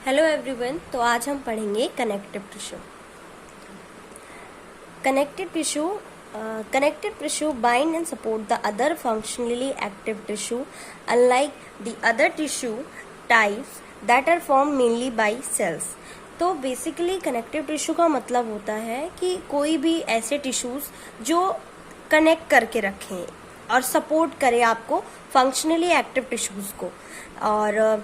Hello everyone. तो आज हम पढ़ेंगे connective tissue. Connective tissue bind and support the other functionally active tissue, unlike the other tissue types that are formed mainly by cells. तो basically connective tissue का मतलब होता है कि कोई भी ऐसे टिश्यूज जो कनेक्ट करके रखें और सपोर्ट करें आपको फंक्शनली एक्टिव टिश्यूज को। और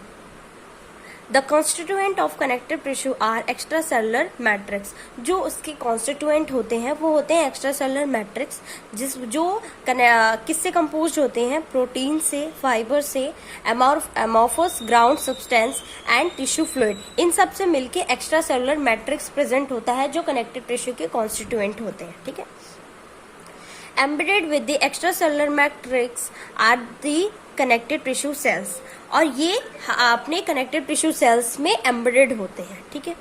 the constituent of connective tissue are extracellular matrix. जो उसके कॉन्स्टिट्यूएंट होते हैं वो होते हैं एक्स्ट्रासेलुलर मैट्रिक्स, जो किससे कंपोज होते हैं? प्रोटीन से, फाइबर से, amorphous ground substance and tissue fluid. इन सब से मिलके एक्स्ट्रासेलुलर मैट्रिक्स प्रेजेंट होता है जो कनेक्टिव टिश्यू के कॉन्स्टिट्यूएंट होते हैं। ठीक है। Embedded with the extracellular matrix are the connective tissue cells. और ये अपने कनेक्टिव टिश्यू सेल्स में एम्बेडेड होते हैं। ठीक है।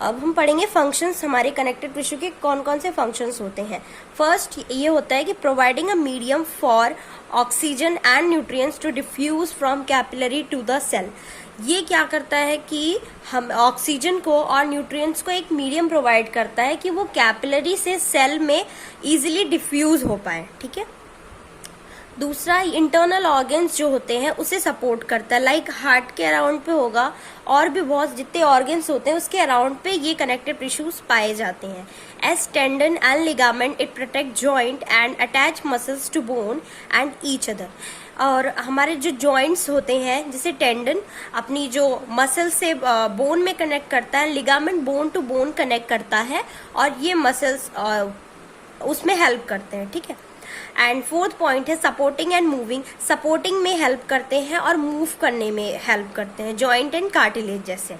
अब हम पढ़ेंगे फंक्शंस। हमारे कनेक्टिव टिश्यू के कौन कौन से फंक्शंस होते हैं। फर्स्ट ये होता है कि providing a medium for oxygen and nutrients to diffuse from capillary to the cell. ये क्या करता है कि हम ऑक्सीजन को और न्यूट्रिएंट्स को एक मीडियम प्रोवाइड करता है कि वो कैपिलरी से सेल में इजीली डिफ्यूज हो पाए। ठीक है। दूसरा, इंटरनल ऑर्गन्स जो होते हैं उसे सपोर्ट करता है। लाइक हार्ट के अराउंड पे होगा और भी बहुत जितने ऑर्गन्स होते हैं उसके अराउंड पे ये कनेक्टिव टिश्यूज पाए जाते हैं। As tendon and ligament it protect joint and attach muscles to bone and each other. और हमारे जो जॉइंट्स होते हैं जैसे टेंडन अपनी जो मसल से बोन में कनेक्ट करता है, ligament bone to bone connect करता है और ये मसल्स उसमें हेल्प करते हैं। ठीक है। एंड फोर्थ पॉइंट है सपोर्टिंग एंड मूविंग। सपोर्टिंग में हेल्प करते हैं और मूव करने में हेल्प करते हैं, जॉइंट एंड कार्टिलेज जैसे।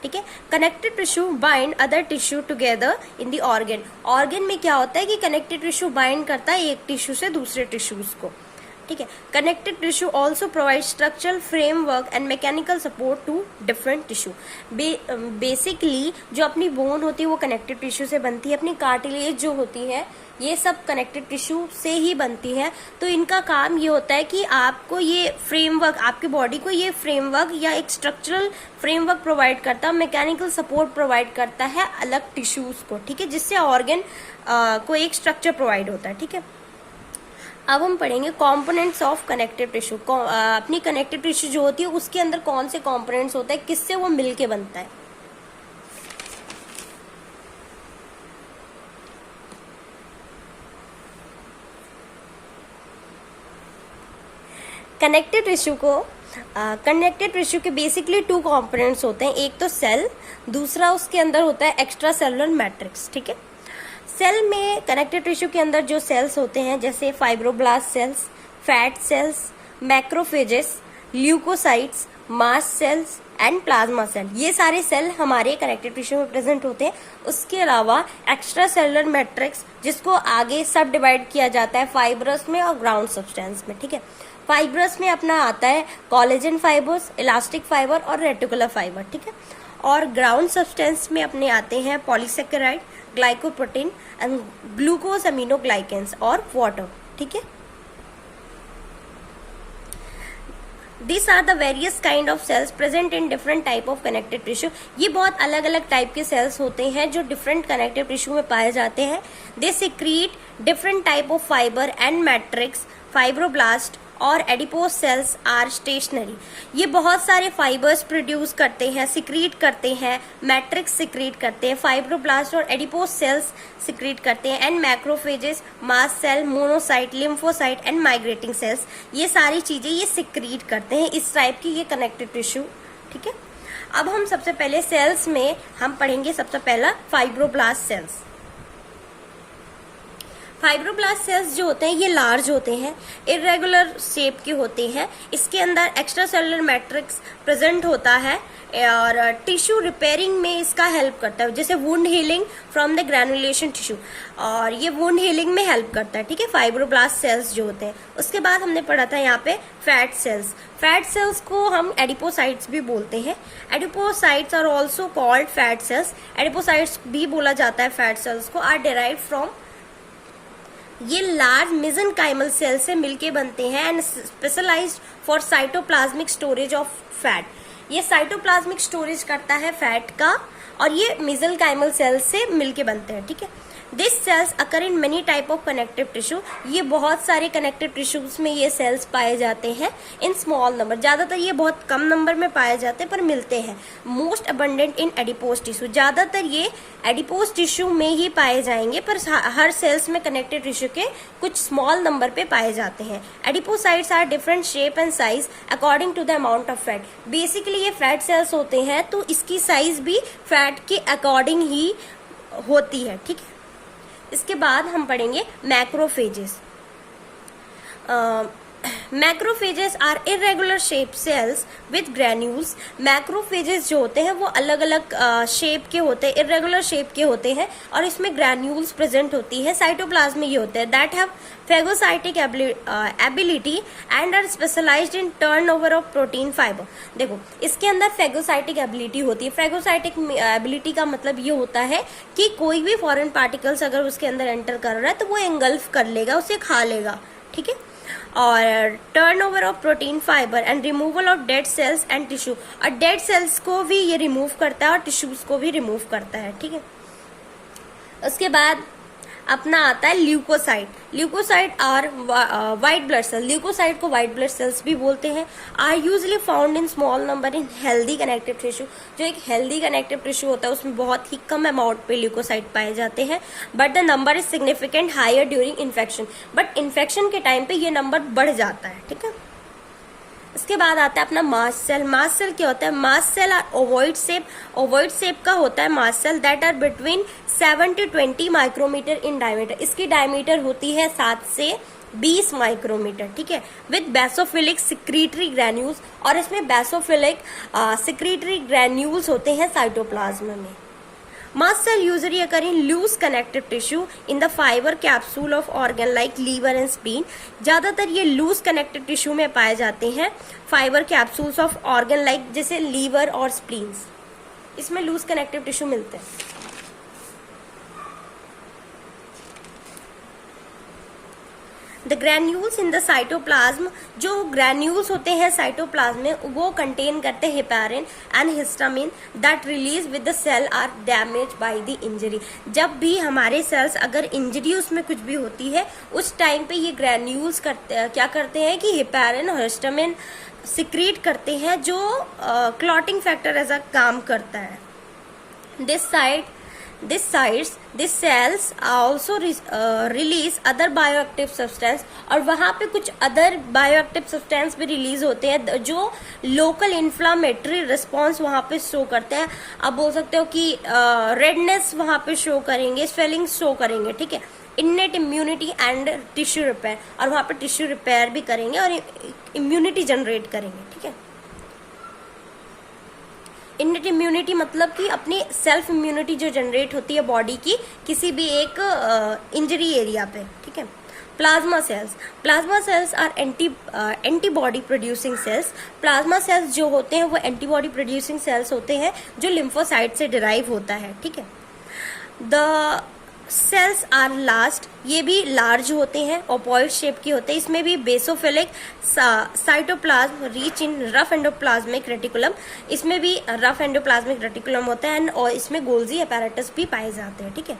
ठीक है। Connective tissue bind other tissue together in the organ. Organ में क्या होता है कि कनेक्टिव टिश्यू बाइंड करता है एक टिश्यू से दूसरे टिश्यूज को। ठीक है। Connective tissue also provide structural framework and mechanical support to different tissue. Basically जो अपनी बोन होती है वो कनेक्टिव टिश्यू से बनती है, अपनी कार्टिलेज जो होती है ये सब कनेक्टिव टिश्यू से ही बनती है। तो इनका काम ये होता है कि आपको ये फ्रेमवर्क, आपकी बॉडी को ये फ्रेमवर्क या एक स्ट्रक्चरल फ्रेमवर्क प्रोवाइड करता है, मैकेनिकल सपोर्ट प्रोवाइड करता है अलग टिश्यूज को। ठीक है। जिससे ऑर्गन को एक स्ट्रक्चर प्रोवाइड होता है। ठीक है। अब हम पढ़ेंगे कॉम्पोनेंट्स ऑफ कनेक्टिव टिश्यू। अपनी कनेक्टिव टिश्यू जो होती है उसके अंदर कौन से कॉम्पोनेंट्स होते हैं, किससे वो मिलके बनता है। कनेक्टिव टिश्यू के बेसिकली टू कंपोनेंट्स होते हैं। एक तो सेल, दूसरा उसके अंदर होता है एक्स्ट्रा सेलुलर मैट्रिक्स। ठीक है। सेल में कनेक्टिव टिश्यू के अंदर जो सेल्स होते हैं जैसे fibroblast cells, fat cells, macrophages, leukocytes, mast cells and plasma cell, ये सारे सेल हमारे कनेक्टिव टिश्यू में प्रेजेंट होते हैं। उसके अलावा एक्स्ट्रा सेलुलर मैट्रिक्स जिसको आगे सब डिवाइड किया जाता है फाइब्रस में और ग्राउंड सब्सटेंस में। ठीक है। फाइब्रस में अपना आता है कोलेजन फाइबर्स, इलास्टिक फाइबर और रेटिकुलर फाइबर। ठीक है। और ग्राउंड सब्सटेंस में अपने आते हैं पॉलीसेकेराइड, ग्लाइकोप्रोटीन एंड ग्लूकोज अमीनोग्लाइकेंस और वाटर। ठीक है। These are the various kind of cells present in different type of connective tissue. ये बहुत अलग अलग टाइप के सेल्स होते हैं जो डिफरेंट कनेक्टिव टिश्यू में पाए जाते हैं। They secrete different type of fiber and matrix, fibroblast और एडिपोज सेल्स आर स्टेशनरी। ये बहुत सारे फाइबर्स प्रोड्यूस करते हैं, सिक्रीट करते हैं, मैट्रिक्स सिक्रीट करते हैं, फाइब्रोब्लास्ट और एडिपोज सेल्स सिक्रीट करते हैं, and macrophages, mast cell, monocyte, lymphocyte and migrating cells, ये सारी चीजें ये सिक्रीट करते हैं। इस टाइप की ये कनेक्टिव टिश्यू। ठीक है। अब हम सबसे पहले सेल्स में हम पढ़ेंगे सबसे पहला फाइब्रोब्लास्ट सेल्स। फाइब्रोब्लास्ट सेल्स जो होते हैं ये लार्ज होते हैं, इरेगुलर शेप के होते हैं। इसके अंदर एक्स्ट्रा सेलुलर मैट्रिक्स प्रेजेंट होता है और टिश्यू रिपेयरिंग में इसका हेल्प करता है, जैसे wound healing from the granulation tissue, और ये वुंड हीलिंग में हेल्प करता है। ठीक है। फाइब्रोब्लास्ट सेल्स जो होते हैं। उसके बाद हमने पढ़ा था यहाँ पे फैट सेल्स। फैट सेल्स को हम एडिपोसाइट्स भी बोलते हैं। Adipocytes are also called fat cells. Adipocytes भी बोला जाता है फैट सेल्स को। आर डिराइव फ्रॉम, ये लार्ज मेसेनकाइमल सेल से मिलके बनते हैं and specialised for cytoplasmic storage of fat. ये साइटोप्लाज्मिक स्टोरेज करता है फैट का, और ये मेसेंकाइमल सेल्स से मिलके बनते हैं, ठीक है। This cells occur in many type of connective tissue, ये बहुत सारे कनेक्टिव टिश्यूज में ये सेल्स पाए जाते हैं इन स्मॉल नंबर, ज्यादातर ये बहुत कम नंबर में पाए जाते हैं पर मिलते हैं। Most abundant in adipose tissue, ज्यादातर ये एडिपोज टिश्यू में ही पाए जाएंगे, पर हर सेल्स में कनेक्टिव टिश्यू के कुछ स्मॉल नंबर पे पाए जाते हैं। Adipocytes are different shape and size according to the amount of fat, basically ये फैट सेल्स होते हैं तो इसकी साइज भी फैट के अकॉर्डिंग ही होती है, ठीक है। इसके बाद हम पढ़ेंगे macrophages. Macrophages are irregular shape cells with granules. Macrophages जो होते हैं वो अलग अलग शेप के होते हैं, इरेगुलर शेप के होते हैं, और इसमें ग्रैन्यूल्स प्रेजेंट होती है। साइटोप्लाज्म में ये होते हैं that have phagocytic ability and are specialised in turnover of protein fibre. देखो इसके अंदर फेगोसाइटिक एबिलिटी होती है। फेगोसाइटिक एबिलिटी का मतलब ये होता है कि कोई भी फॉरेन पार्टिकल्स अगर उसके अंदर एंटर कर रहा है तो वो एंगल्फ कर लेगा, उसे खा लेगा, ठीक है। और turnover of protein fibre and removal of dead cells and tissue, और डेड सेल्स को भी ये रिमूव करता है और टिश्यूज को भी रिमूव करता है, ठीक है। उसके बाद अपना आता है leukocyte. Leukocyte are white blood cell, leukocyte को व्हाइट ब्लड सेल्स भी बोलते हैं। Are usually found in small number in healthy connective tissue, जो एक हेल्दी कनेक्टिव टिश्यू होता है उसमें बहुत ही कम अमाउंट पे ल्यूकोसाइट पाए जाते हैं, but the number is significant higher during infection, but infection के टाइम पे ये नंबर बढ़ जाता है, ठीक है। इसके बाद आता है अपना मास्ट सेल। मास्ट सेल क्या होता है? Mast cell are ovoid shape, ovoid shape का होता है mast cell that are between 7 to 20 micrometre in diameter, इसकी डायमीटर होती है 7 से 20 माइक्रोमीटर, ठीक है। विद बेसोफिलिक सिक्रीटरी ग्रैन्यूल्स, और इसमें बेसोफिलिक सिक्रीटरी ग्रैन्यूल्स होते हैं साइटोप्लाज्म में। Mast cell usually occur in loose connective tissue in the fiber capsule of organ like liver and spleen. ज्यादातर ये loose connective tissue में पाए जाते हैं fiber capsules of organ like जैसे liver और spleens, इसमें loose connective tissue मिलते हैं। The granules in the cytoplasm, जो ग्रैन्यूल्स होते हैं साइटोप्लाज्म में वो कंटेन करते हैं heparin and histamine that release with the cell are damage by the injury. जब भी हमारे सेल्स अगर इंजरी उसमें कुछ भी होती है उस टाइम पे ये ग्रैन्यूल्स क्या करते हैं कि हेपारिन और हिस्टामिन सिक्रीट करते हैं जो क्लॉटिंग फैक्टर एज अ काम करता है। This cells also release other bioactive substance, और वहाँ पे कुछ अदर बायोएक्टिव सब्सटेंस भी रिलीज होते हैं जो लोकल इन्फ्लामेटरी रिस्पॉन्स वहाँ पे शो करते हैं। आप बोल सकते हो कि रेडनेस वहाँ पे शो करेंगे, स्वेलिंग शो करेंगे, ठीक है। Innate immunity and tissue repair, और वहाँ पे टिश्यू रिपेयर भी करेंगे और इम्यूनिटी जनरेट करेंगे, ठीक है। इन्नेट इम्यूनिटी मतलब कि अपनी सेल्फ इम्यूनिटी जो जनरेट होती है बॉडी की किसी भी एक इंजरी एरिया पे, ठीक है। Plasma cells are antibody producing cells. Plasma cells जो होते हैं वो एंटीबॉडी प्रोड्यूसिंग सेल्स होते हैं जो लिम्फोसाइट से डिराइव होता है, ठीक है। द सेल्स आर लार्ज, ये भी लार्ज होते हैं, ओपॉइड शेप के होते हैं। इसमें भी बेसोफिलिक साइटोप्लाज्म रीच इन रफ एंडोप्लाज्मिक रेटिकुलम, इसमें भी रफ एंडोप्लाज्मिक रेटिकुलम होता है और इसमें गोल्जी अपैरेटस भी पाए जाते हैं, ठीक है।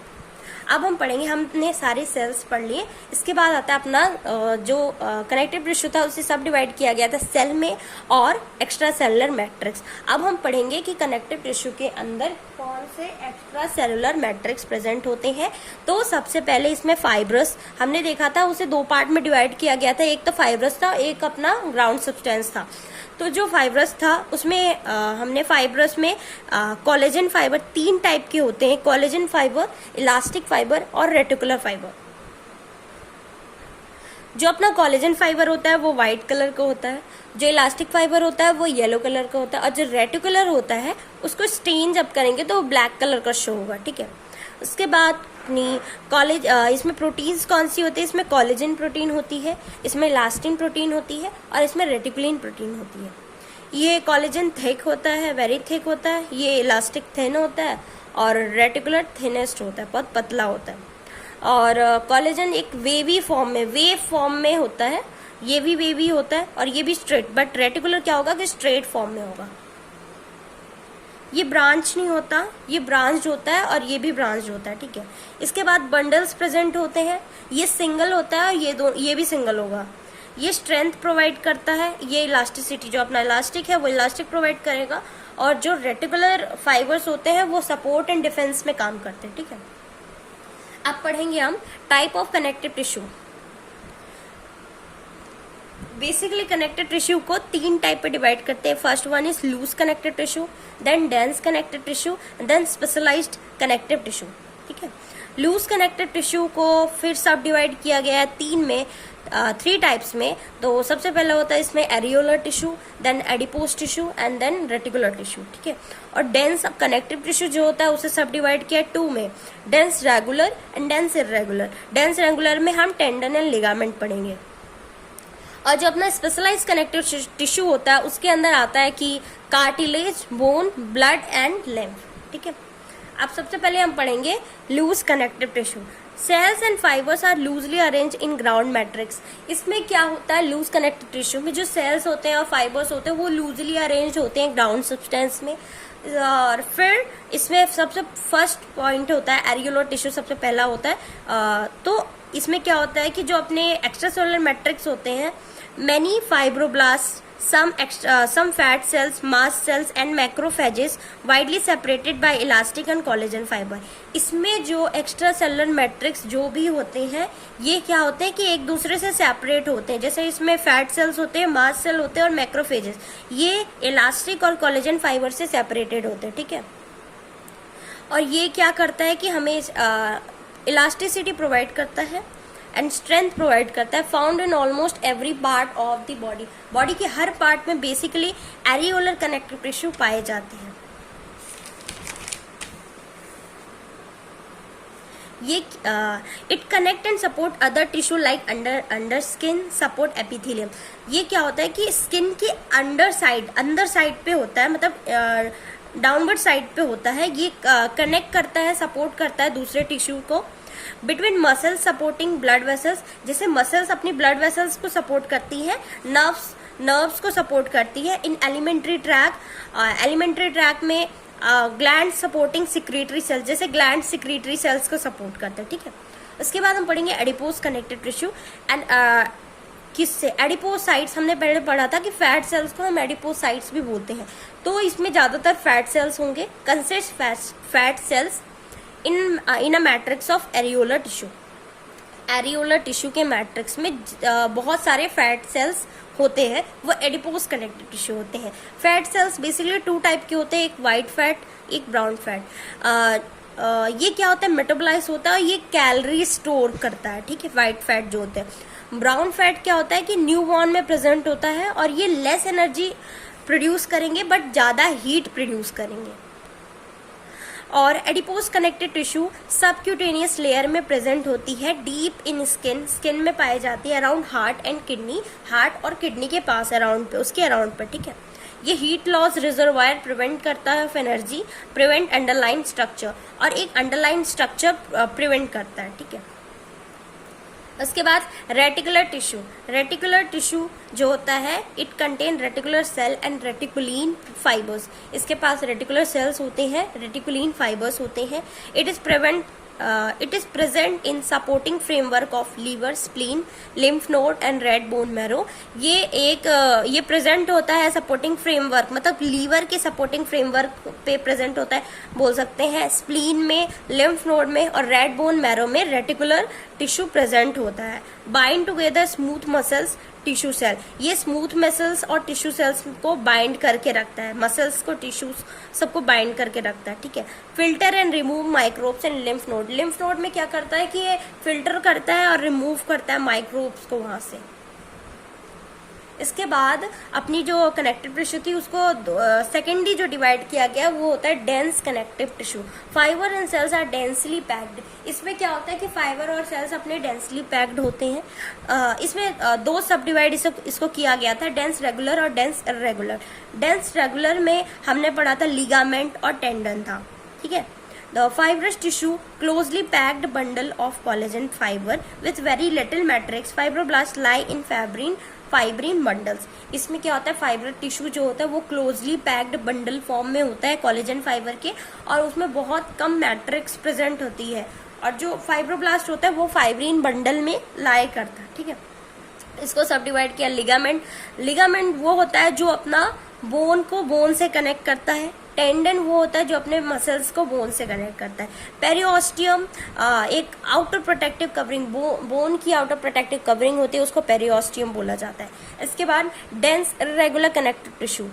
अब हम पढ़ेंगे, हमने सारे सेल्स पढ़ लिए। इसके बाद आता है अपना जो कनेक्टिव टिश्यू था उसे सब डिवाइड किया गया था सेल में और एक्स्ट्रा सेलुलर मैट्रिक्स। अब हम पढ़ेंगे कि कनेक्टिव टिश्यू के अंदर कौन से एक्स्ट्रा सेलुलर मैट्रिक्स प्रेजेंट होते हैं। तो सबसे पहले इसमें फाइब्रस हमने देखा था, उसे 2 पार्ट में डिवाइड किया गया था, एक तो फाइब्रस था, एक अपना ग्राउंड सब्सटेंस था। तो जो फाइब्रस था उसमें हमने फाइब्रस में कोलेजन फाइबर 3 टाइप के होते हैं, कोलेजन फाइबर, इलास्टिक फाइबर और रेटिकुलर फाइबर। जो अपना कोलेजन फाइबर होता है वो व्हाइट कलर का होता है, जो इलास्टिक फाइबर होता है वो येलो कलर का होता है, और जो रेटिकुलर होता है उसको स्टेन जब करेंगे तो वो ब्लैक कलर का शो होगा, ठीक है। उसके बाद इसमें प्रोटीन्स कौन सी होती है? इसमें कोलेजन प्रोटीन होती है, इसमें इलास्टिन प्रोटीन होती है और इसमें रेटिकुलिन प्रोटीन होती है। ये कोलेजन थिक होता है, वेरी थिक होता है, ये इलास्टिक थिन होता है और रेटिकुलर थिनेस्ट होता है, बहुत पतला होता है। और कोलेजन एक वेव फॉर्म में होता है, ये भी वेवी होता है और ये भी स्ट्रेट, बट रेटिकुलर क्या होगा कि स्ट्रेट फॉर्म में होगा। ये ब्रांच नहीं होता, ये ब्रांच होता है और ये भी ब्रांच होता है, ठीक है। इसके बाद बंडल्स प्रेजेंट होते हैं, ये सिंगल होता है और ये भी सिंगल होगा। ये स्ट्रेंथ प्रोवाइड करता है, ये इलास्टिसिटी, जो अपना इलास्टिक है वो इलास्टिक प्रोवाइड करेगा, और जो रेटिकुलर फाइबर्स होते हैं वो सपोर्ट एंड डिफेंस में काम करते हैं, ठीक है। अब पढ़ेंगे हम type of connective tissue. Basically connective tissue को 3 टाइप पे डिवाइड करते हैं। First one is loose connective tissue, then dense connective tissue, then specialised connective tissue, ठीक है। लूज कनेक्टिव टिश्यू को फिर सब डिवाइड किया गया है 3 टाइप्स में। तो सबसे पहला होता है इसमें areolar tissue, then adipose tissue and then reticular tissue, ठीक है। और डेंस कनेक्टिव टिश्यू जो होता है उसे सब डिवाइड किया 2 में, dense regular and dense irregular. Dense regular में हम टेंडन एंड लिगामेंट पढ़ेंगे। और जो अपना स्पेशलाइज कनेक्टिव टिश्यू होता है उसके अंदर आता है कि cartilage, bone, blood and lymph, ठीक है। अब सबसे पहले हम पढ़ेंगे loose connective tissue. Cells and fibres are loosely arrange in ground matrix. इसमें क्या होता है, लूज कनेक्टिव टिश्यू में जो सेल्स होते हैं और फाइबर्स होते हैं वो लूजली अरेंज होते हैं ग्राउंड सब्सटेंस में। और फिर इसमें सबसे फर्स्ट पॉइंट होता है एरियोलर टिश्यू, सबसे पहला होता है। तो इसमें क्या होता है कि जो अपने एक्स्ट्रासेलुलर मैट्रिक्स होते हैं, many fibroblast, some fat cells, mast cells and macrophages widely separated by elastic and collagen fiber। इसमें जो एक्स्ट्रा सेलुलर मैट्रिक्स जो भी होते हैं ये क्या होते हैं कि एक दूसरे से सेपरेट होते हैं। जैसे इसमें फैट सेल्स होते हैं, मास्ट सेल होते हैं और मैक्रोफेजेस, ये इलास्टिक और कोलेजन फाइबर से सेपरेटेड होते हैं, ठीक है। और ये क्या करता है कि हमें इलास्टिसिटी प्रोवाइड करता है एंड स्ट्रेंथ प्रोवाइड करता है। Found in almost every part of the body. Body के हर पार्ट में बेसिकली एरियोलर कनेक्टिव टिश्यू पाए जाते हैं। ये it connect and support other tissue like under skin, support epithelium. ये क्या होता है कि स्किन के अंदर साइड पे होता है, मतलब डाउनवर्ड साइड पे होता है। ये कनेक्ट करता है, सपोर्ट करता है दूसरे टिश्यू को। Between muscles supporting blood vessels, जैसे मसल्स अपनी ब्लड वेसल्स को सपोर्ट करती है, नर्व्स को सपोर्ट करती है। इन एलिमेंट्री ट्रैक में ग्लैंड सपोर्टिंग सिक्रीटरी सेल्स, जैसे ग्लैंड सिक्रीटरी सेल्स को सपोर्ट करते हैं, ठीक है। उसके बाद हम पढ़ेंगे एडिपोज कनेक्टिव टिश्यू एंड किससे, एडिपोसाइट्स। हमने पहले पढ़ा था कि फैट सेल्स को हम एडिपोसाइट्स भी बोलते हैं। तो इसमें ज्यादातर फैट सेल्स होंगे। Consist fat cells in a matrix of areolar tissue. Areolar tissue के मैट्रिक्स में बहुत सारे फैट सेल्स होते हैं, वो एडिपोज कनेक्टिव टिश्यू होते हैं। फैट सेल्स बेसिकली 2 टाइप के होते हैं, एक वाइट फैट, एक ब्राउन फैट। ये क्या होता है, मेटाबोलाइज होता है, ये कैलोरी स्टोर करता है, ठीक है। वाइट फैट जो होते हैं। ब्राउन फैट क्या होता है कि न्यूबॉर्न में प्रेजेंट होता है और ये लेस एनर्जी प्रोड्यूस करेंगे बट ज्यादा हीट प्रोड्यूस करेंगे। और adipose connective tissue subcutaneous layer में प्रेजेंट होती है, डीप इन स्किन में पाई जाती है, around heart and kidney, heart और किडनी के पास उसके अराउंड पे, ठीक है। ये हीट लॉस रिजर्वायर प्रिवेंट करता है of energy, prevent underline structure, और एक अंडरलाइन स्ट्रक्चर प्रिवेंट करता है, ठीक है। उसके बाद रेटिकुलर टिश्यू जो होता है, it contain reticular cell and reticulin fibres. इसके पास रेटिकुलर सेल्स होते हैं, रेटिकुलिन फाइबर्स होते हैं। It is present in supporting framework of liver, spleen, lymph node and red bone marrow. ये प्रेजेंट होता है सपोर्टिंग फ्रेमवर्क, मतलब लीवर के सपोर्टिंग फ्रेमवर्क पे प्रेजेंट होता है बोल सकते हैं, स्प्लीन में, लिम्फ नोड में और रेड बोन मैरो में रेटिकुलर टिश्यू प्रेजेंट होता है। Bind together smooth muscles tissue cell, ये स्मूथ मसल्स और टिश्यू सेल्स को बाइंड करके रखता है, मसल्स को, टिश्यूज सबको बाइंड करके रखता है, ठीक है। Filter and remove microbes and lymph node में क्या करता है कि ये फिल्टर करता है और रिमूव करता है माइक्रोब्स को वहां से। इसके बाद अपनी जो कनेक्टिव टिश्यू थी उसको सेकेंडली जो डिवाइड किया गया वो होता है dense connective tissue. Fibre and cells are densely packed. इसमें क्या होता है कि फाइबर और सेल्स अपने डेंसली पैक्ड होते हैं। इसमें 2 सब डिवाइड इसको किया गया था, डेंस रेगुलर और डेंस इरेगुलर। डेंस रेगुलर में हमने पढ़ा था लिगामेंट और टेंडन था, ठीक है। The fibrous tissue closely packed bundle of collagen fiber with very little matrix. Fibroblasts lie in fibrin fibrin bundles. इसमें क्या होता है, फाइबर टिश्यू जो होता है वो क्लोजली पैक्ड बंडल फॉर्म में होता है कोलेजन फाइबर के, और उसमें बहुत कम मैट्रिक्स प्रेजेंट होती है, और जो फाइब्रोब्लास्ट होता है वो फाइब्रिन बंडल में लाए करता है। ठीक है, इसको सब डिवाइड किया। लिगामेंट, लिगामेंट वो होता है जो अपना बोन को बोन से कनेक्ट करता है। टेंडन वो होता है जो अपने मसल्स को बोन से कनेक्ट करता है। पेरिओस्टियम एक आउटर प्रोटेक्टिव कवरिंग, बोन की आउटर प्रोटेक्टिव कवरिंग होती है, उसको पेरिओस्टियम बोला जाता है। इसके बाद डेंस इर्रेगुलर कनेक्टिव टिश्यू।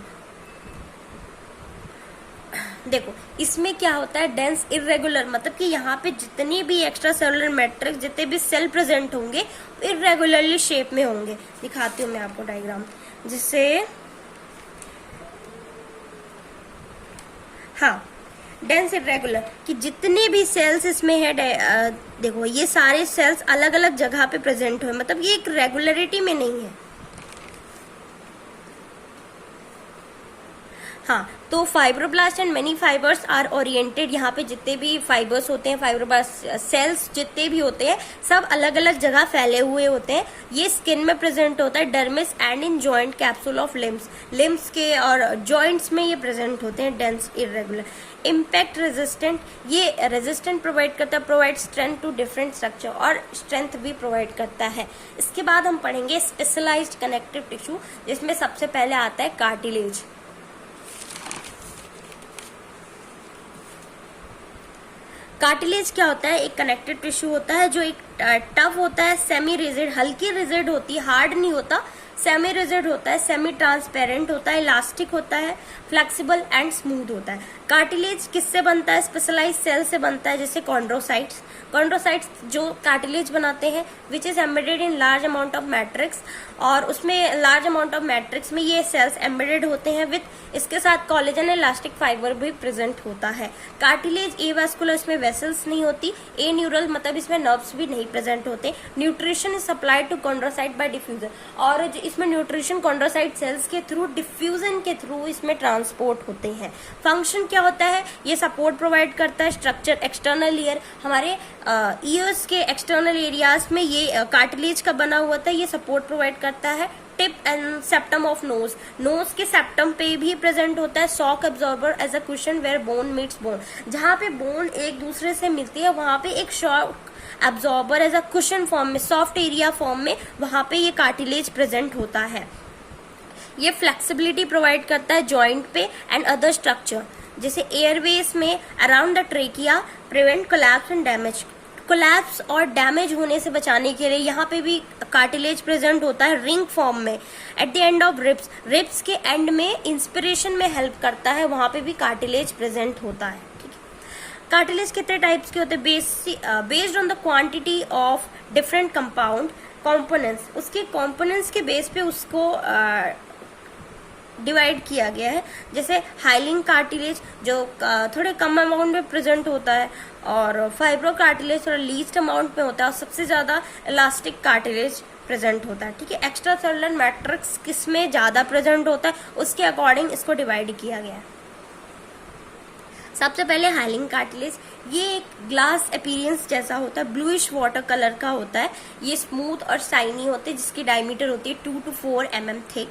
देखो इसमें क्या होता है, डेंस इरेगुलर मतलब कि यहाँ पे जितनी भी एक्स्ट्रा सेलुलर मैट्रिक्स, जितने भी सेल प्रेजेंट होंगे इरेगुलरली शेप में होंगे। दिखाती हूँ मैं आपको डायग्राम, जिससे हाँ डेंस इरेगुलर कि जितने भी सेल्स इसमें है, देखो ये सारे सेल्स अलग अलग जगह पे प्रेजेंट हुए, मतलब ये एक रेगुलरिटी में नहीं है। हाँ, तो fibroblast and many fibres are oriented, यहाँ पे जितने भी फाइबर्स होते हैं, फाइब्रोब्लास्ट सेल्स जितने भी होते हैं सब अलग अलग जगह फैले हुए होते हैं। ये स्किन में प्रेजेंट होता है, dermis and in joint capsule of limbs, limbs के और जॉइंट्स में ये प्रेजेंट होते हैं। Dense irregular. इम्पैक्ट रेजिस्टेंट, ये रेजिस्टेंट प्रोवाइड करता है, provide strength to different structure, और स्ट्रेंथ भी प्रोवाइड करता है। इसके बाद हम पढ़ेंगे स्पेशलाइज्ड कनेक्टिव टिश्यू, जिसमें सबसे पहले आता है कार्टिलेज। कार्टिलेज क्या होता है, एक कनेक्टिव टिश्यू होता है जो एक टफ होता है, सेमी रिजिड, हल्की रिजिड होती है, हार्ड नहीं होता, सेमी रिजिड होता है, सेमी ट्रांसपेरेंट होता है, इलास्टिक होता है, फ्लेक्सिबल एंड स्मूथ होता है। कार्टिलेज किससे बनता है, स्पेशलाइज सेल से बनता है, जैसे कॉन्ड्रोसाइट्स। कॉन्ड्रोसाइट्स जो कार्टिलेज बनाते हैं, which is embedded in large amount of matrix, और उसमें लार्ज अमाउंट ऑफ मैट्रिक्स में ये सेल्स एम्बेडेड होते हैं विथ इसके साथ कोलेजन इलास्टिक फाइबर भी प्रेजेंट होता है। कार्टिलेज ए वास्कुलर, इसमें वेसल्स नहीं होती, ए न्यूरल मतलब इसमें नर्व्स भी नहीं प्रेजेंट होते। Nutrition is supplied to chondrocyte by diffusion, और इसमें न्यूट्रिशन कॉन्ड्रोसाइट सेल्स के थ्रू, डिफ्यूजन के थ्रू इसमें ट्रांसपोर्ट होते हैं। फंक्शन क्या होता है, ये सपोर्ट प्रोवाइड करता है। स्ट्रक्चर एक्सटर्नल ईयर, हमारे ईयर्स के एक्सटर्नल एरियाज में ये कार्टिलेज का बना हुआ था, ये सपोर्ट प्रोवाइड करता है। Tip and septum of nose, nose के सेप्टम पे भी प्रेजेंट होता है। Shock absorber as a cushion where bone meets bone, जहाँ पे बोन एक दूसरे से मिलती है वहां पे एक shock absorber as a cushion form में, सॉफ्ट एरिया फॉर्म में वहां पे ये कार्टिलेज प्रेजेंट होता है। ये फ्लेक्सिबिलिटी प्रोवाइड करता है जॉइंट पे एंड अदर स्ट्रक्चर, जैसे एयरवेज में around the trachea, prevent collapse and damage, collapse और डैमेज होने से बचाने के लिए यहाँ पे भी कार्टिलेज प्रेजेंट होता है रिंग फॉर्म में। At the end of ribs, ribs के एंड में इंस्पिरेशन में हेल्प करता है, वहां पे भी कार्टिलेज प्रेजेंट होता है। ठीक है, कार्टिलेज कितने टाइप्स के होते हैं, based on the quantity of different compound components, उसके कॉम्पोनेंट्स के बेस पे उसको डिवाइड किया गया है। जैसे हाइलिन कार्टिलेज जो थोड़े कम अमाउंट में प्रेजेंट होता है, और फाइब्रो कार्टिलेज थोड़ा लीस्ट अमाउंट में होता है, और सबसे ज्यादा इलास्टिक कार्टिलेज प्रेजेंट होता है। ठीक है, एक्स्ट्रा सेलुलर मैट्रिक्स किसमें ज्यादा प्रेजेंट होता है उसके अकॉर्डिंग इसको डिवाइड किया गया है। सबसे पहले हाइलिन कार्टिलेज, ये एक ग्लास अपीयरेंस जैसा होता है, ब्लूइश वाटर कलर का होता है, ये स्मूथ और शाइनी होते हैं, जिसकी डायमीटर होती है 2 to 4 mm thick.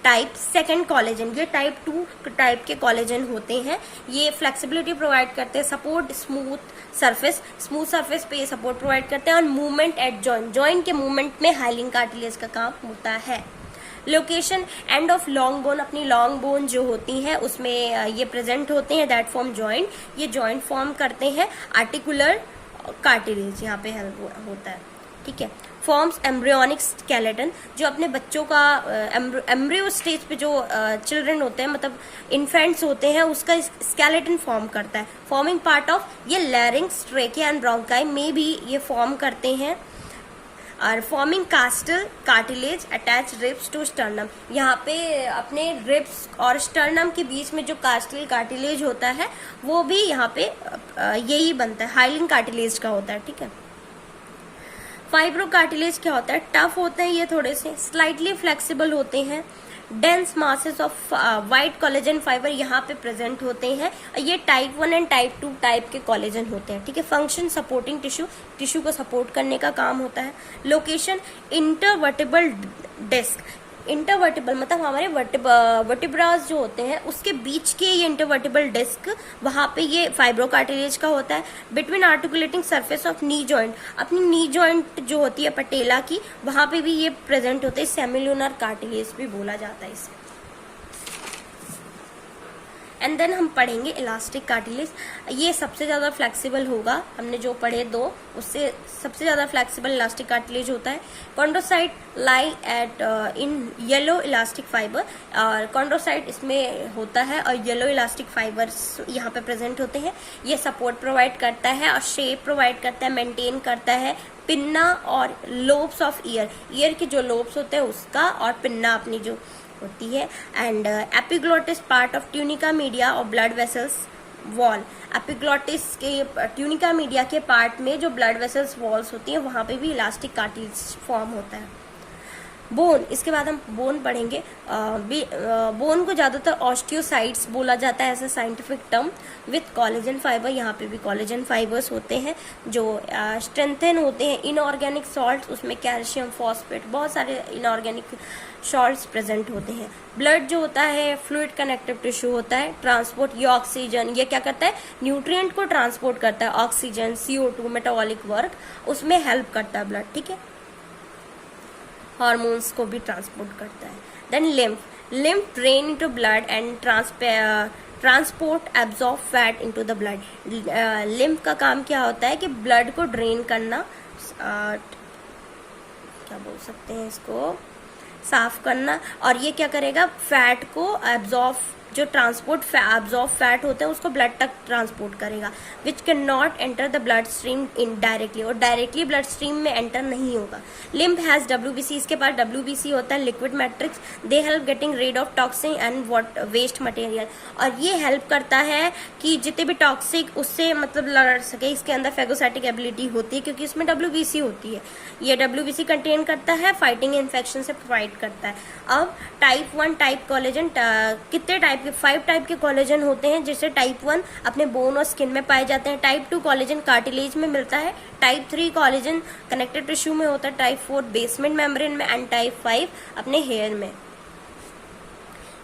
Type second collagen, ये टाइप 2 टाइप के कोलेजन होते हैं, ये फ्लेक्सिबिलिटी प्रोवाइड करते हैं, सपोर्ट स्मूथ सरफेस पे सपोर्ट प्रोवाइड करते हैं, और मूवमेंट एट जॉइंट, जॉइंट के मूवमेंट में हाइलिन कार्टिलेज का काम होता है। Location end of long bone, अपनी लॉन्ग बोन जो होती हैं उसमें ये प्रेजेंट होते हैं, दैट फॉर्म जॉइंट, ये जॉइंट फॉर्म करते हैं। आर्टिकुलर कार्टिलेज यहाँ पे हेल्प होता है। ठीक है, फॉर्म्स एम्ब्रियोनिक स्केलेटन, जो अपने बच्चों का एम्ब्रियो स्टेज पे जो चिल्ड्रन होते हैं, मतलब इन्फेंट्स होते हैं, उसका स्केलेटन फॉर्म करता है। फॉर्मिंग पार्ट ऑफ, ये लैरिंक्स, ट्रेकिया एंड ब्रोंकाई में भी ये फॉर्म करते हैं। और forming costal cartilage attach ribs to sternum, यहाँ पे अपने रिब्स और स्टर्नम के बीच में जो कास्टल कार्टिलेज होता है वो भी यहाँ पे यही बनता है, हाइलिन कार्टिलेज का होता है। ठीक है, फाइब्रो कार्टिलेज क्या होता है, टफ होते हैं ये, थोड़े से स्लाइटली फ्लेक्सिबल होते हैं। Dense masses of white collagen fibre यहाँ पे प्रेजेंट होते हैं, ये टाइप 1 एंड टाइप 2 टाइप के कोलेजन होते हैं। ठीक है, फंक्शन सपोर्टिंग टिश्यू, टिश्यू को सपोर्ट करने का काम होता है। लोकेशन इंटरवर्टेबल डिस्क, इंटरवर्टिबल मतलब हमारे वर्टिब्रास जो होते हैं उसके बीच के ये इंटरवर्टिबल डिस्क, वहाँ पे ये फाइब्रोकार्टिलेज का होता है। Between articulating surface of knee joint, अपनी नी जॉइंट जो होती है पटेला की, वहाँ पे भी ये प्रेजेंट होते हैं। सेमिलुनर कार्टिलेज भी बोला जाता है इसे। एंड देन हम पढ़ेंगे इलास्टिक कार्टिलेज। ये सबसे ज़्यादा फ्लेक्सिबल होगा, हमने जो पढ़े दो उससे सबसे ज़्यादा फ्लेक्सिबल इलास्टिक कार्टिलेज होता है। Chondrocyte lie at in yellow elastic fibre, और कॉन्ड्रोसाइट इसमें होता है और येलो इलास्टिक फाइबर्स यहाँ पे प्रेजेंट होते हैं। ये सपोर्ट प्रोवाइड करता है और शेप प्रोवाइड करता है, मेंटेन करता है पिन्ना और लोब्स ऑफ ईयर के जो लोब्स होते हैं उसका, और पिन्ना अपनी जो होती है। And epiglottis part of tunica media और ब्लड वेसल्स वॉल, एपिग्लोटिस के ट्यूनिका मीडिया के पार्ट में जो ब्लड वेसल्स वॉल्स होती हैं वहाँ पे भी इलास्टिक कार्टिलेज फॉर्म होता है। बोन, इसके बाद हम बोन पढ़ेंगे। बोन को ज़्यादातर ऑस्टियोसाइट्स बोला जाता है, ऐसा scientific term, with collagen fibre. यहाँ पे भी कोलेजन फाइबर्स होते हैं जो स्ट्रेंथन होते हैं। इनऑर्गेनिक सॉल्ट्स, उसमें कैल्शियम, फॉस्फेट, बहुत सारे इनऑर्गेनिक सॉल्ट्स प्रेजेंट होते हैं। ब्लड जो होता है फ्लूइड कनेक्टिव टिश्यू होता है। ट्रांसपोर्ट, ये ऑक्सीजन, ये क्या करता है, न्यूट्रिएंट को ट्रांसपोर्ट करता है। ऑक्सीजन, CO2, मेटाबॉलिक वर्क, उसमें हेल्प करता है ब्लड, ठीक है। हार्मोन्स को भी ट्रांसपोर्ट करता है। Then lymph drain into blood and transport absorb fat into the blood. Lymph का काम क्या होता है कि ब्लड को ड्रेन करना, क्या बोल सकते हैं इसको, साफ करना, और ये क्या करेगा, फैट को एब्जॉर्ब, जो ट्रांसपोर्ट एब्जॉर्ब फैट होता है उसको ब्लड तक ट्रांसपोर्ट करेगा। Which can not enter the blood stream indirectly, और डायरेक्टली ब्लड स्ट्रीम में एंटर नहीं होगा। लिम्फ हैज WBC, इसके पास WBC होता है, liquid matrix. They help getting rid of toxin and waste material, और ये हेल्प करता है कि जितने भी टॉक्सिक उससे मतलब लड़ सके। इसके अंदर फेगोसाइटिक एबिलिटी होती है क्योंकि इसमें WBC होती है। ये WBC कंटेन करता है, फाइटिंग इन्फेक्शन से प्रोवाइड करता है। अब टाइप 1 टाइप कोलेजन, कितने टाइप के, 5 टाइप के कोलेजन होते हैं, जैसे टाइप 1 अपने बोन और स्किन में पाए जाते हैं। टाइप 2 कोलेजन कार्टिलेज में मिलता है। टाइप 3 कोलेजन कनेक्टिव टिश्यू में होता है। टाइप 4 बेसमेंट मेम्ब्रेन में, एंड टाइप 5 अपने हेयर में।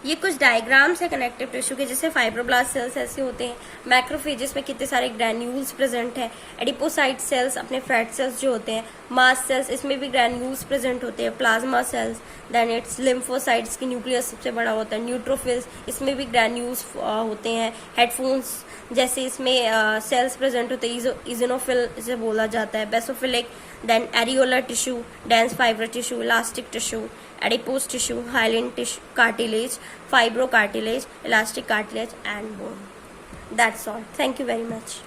ये कुछ डायग्राम्स है कनेक्टिव टिश्यू के, जैसे फाइब्रोब्लास्ट सेल्स ऐसे होते हैं। मैक्रोफेजेस में कितने सारे ग्रैन्यूल्स प्रेजेंट है। एडिपोसाइट सेल्स अपने फैट सेल्स जो होते हैं। मास्ट सेल्स, इसमें भी ग्रैन्यूल्स प्रेजेंट होते हैं। Plasma cells, then it's lymphocytes की न्यूक्लियस सबसे बड़ा होता है। न्यूट्रोफिल्स, इसमें भी ग्रैन्यूल्स होते हैं। हेडफोन्स जैसे इसमें सेल्स प्रेजेंट होते हैं। इजोनोफिल इसे बोला जाता है। Basophilic, then areolar tissue, dense fibre tissue, elastic tissue, adipose tissue, hyaline tissue, cartilage, fibrocartilage, elastic cartilage and bone. That's all. Thank you very much.